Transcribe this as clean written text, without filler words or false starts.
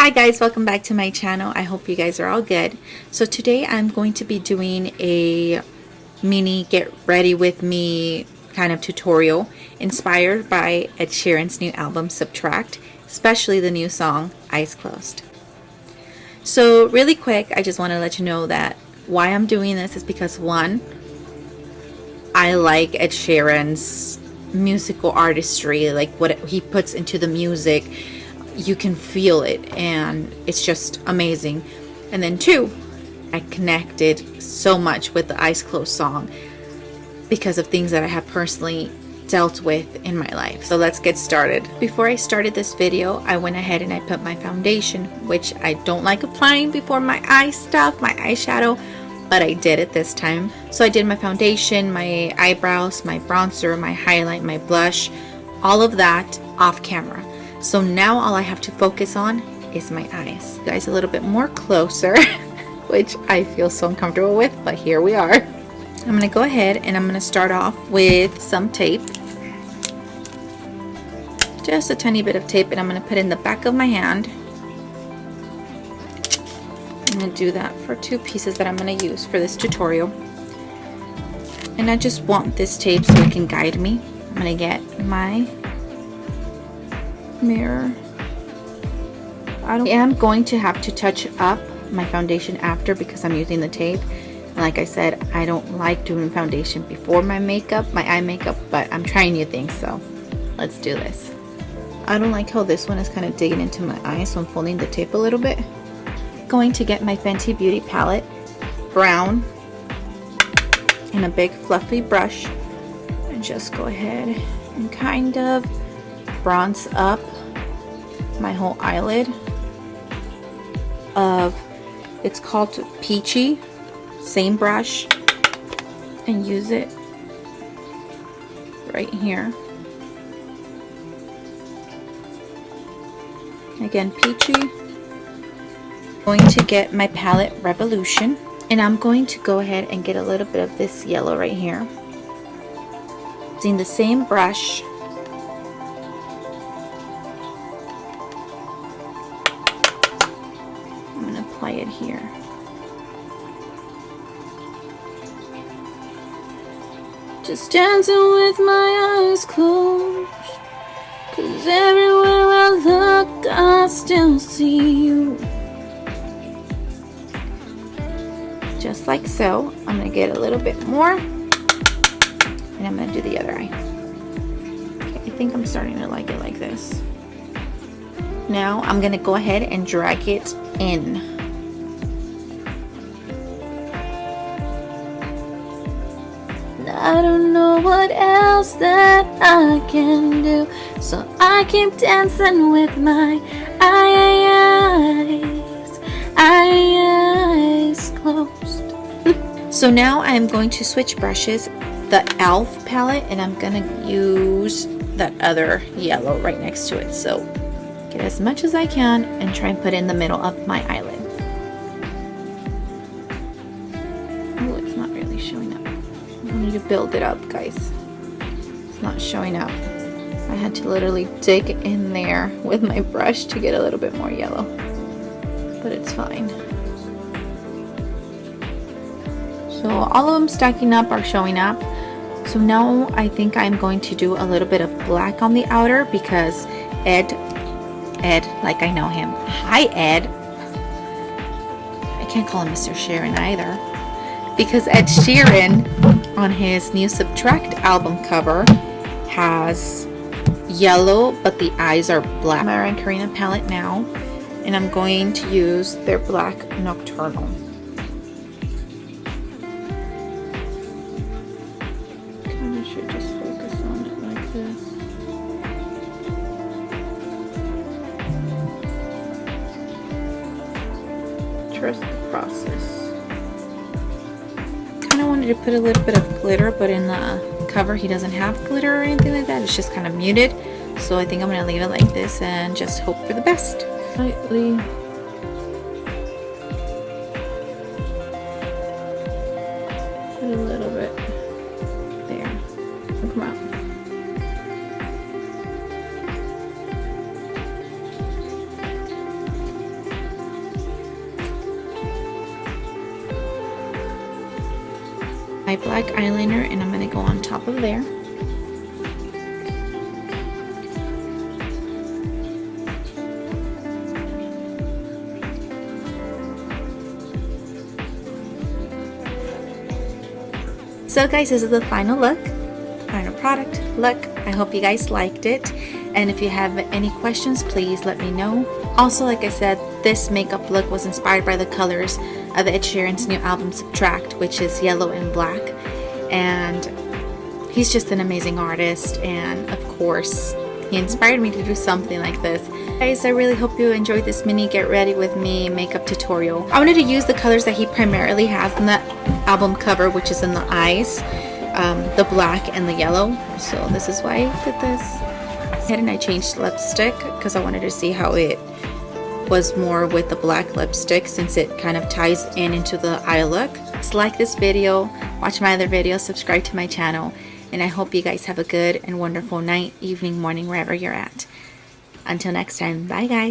Hi guys, welcome back to my channel. I hope you guys are all good. So today I'm going to be doing a mini get ready with me kind of tutorial inspired by Ed Sheeran's new album Subtract, especially the new song Eyes Closed. So really quick, I just want to let you know that why I'm doing this is because one, I like Ed Sheeran's musical artistry, like what he puts into the music. You can feel it and it's just amazing. And then two, I connected so much with the Eyes Closed song because of things that I have personally dealt with in my life. So let's get started. Before I started this video, I went ahead and I put my foundation, which I don't like applying before my eye stuff, my eyeshadow, but I did it this time. So I did my foundation, my eyebrows, my bronzer, my highlight, my blush, all of that off camera. So now all I have to focus on is my eyes. Guys, a little bit more closer, which I feel so uncomfortable with, but here we are. I'm gonna go ahead and I'm gonna start off with some tape. Just a tiny bit of tape, and I'm gonna put in the back of my hand. I'm gonna do that for two pieces that I'm gonna use for this tutorial. And I just want this tape so it can guide me. I'm gonna get my mirror. I am going to have to touch up my foundation after because I'm using the tape. And like I said, I don't like doing foundation before my makeup, my eye makeup, but I'm trying new things, so let's do this. I don't like how this one is kind of digging into my eye, so I'm folding the tape a little bit. Going to get my Fenty Beauty palette, brown, and a big fluffy brush, and just go ahead and kind of bronze up my whole eyelid of, it's called Peachy, same brush, and use it right here. Again, Peachy. Going to get my palette Revolution, and I'm going to go ahead and get a little bit of this yellow right here. Using the same brush, apply it here. Just dancing with my eyes closed, 'cause everywhere I look I still see you. Just like so. I'm gonna get a little bit more, and I'm gonna do the other eye. Okay, I think I'm starting to like it like this. Now I'm gonna go ahead and drag it in. I don't know what else that I can do, so I keep dancing with my eyes closed. So now I'm going to switch brushes, the e.l.f. palette, and I'm gonna use that other yellow right next to it. So get as much as I can and try and put it in the middle of my eyelid. Oh, it's not really showing up. I need to build it up, guys. It's not showing up. I had to literally dig in there with my brush to get a little bit more yellow, but it's fine. So all of them stacking up are showing up. So now I think I'm going to do a little bit of black on the outer because Ed, like I know him. Hi, Ed. I can't call him Mr. Sheeran either, because Ed Sheeran on his new Subtract album cover has yellow, but the eyes are black. My Mara and Karina palette now, and I'm going to use their Black Nocturnal. Kind of should just focus on it like this. Trust the process. I wanted to put a little bit of glitter, but in the cover he doesn't have glitter or anything like that. It's just kind of muted, so I think I'm going to leave it like this and just hope for the best. Slightly. Put a little bit there. Come on. my black eyeliner, and I'm going to go on top of there. So guys, this is the final look, final product look. I hope you guys liked it, and if you have any questions, please let me know. Also, like I said, this makeup look was inspired by the colors of Ed Sheeran's new album Subtract, which is yellow and black, and he's just an amazing artist, and of course he inspired me to do something like this. Guys, I really hope you enjoyed this mini get ready with me makeup tutorial. I wanted to use the colors that he primarily has in the album cover, which is in the eyes, the black and the yellow. So this is why I did this. And I changed lipstick because I wanted to see how it was more with the black lipstick, since it kind of ties into the eye look. So like this video, watch my other videos, subscribe to my channel, and I hope you guys have a good and wonderful night, evening, morning, wherever you're at. Until next time, bye guys.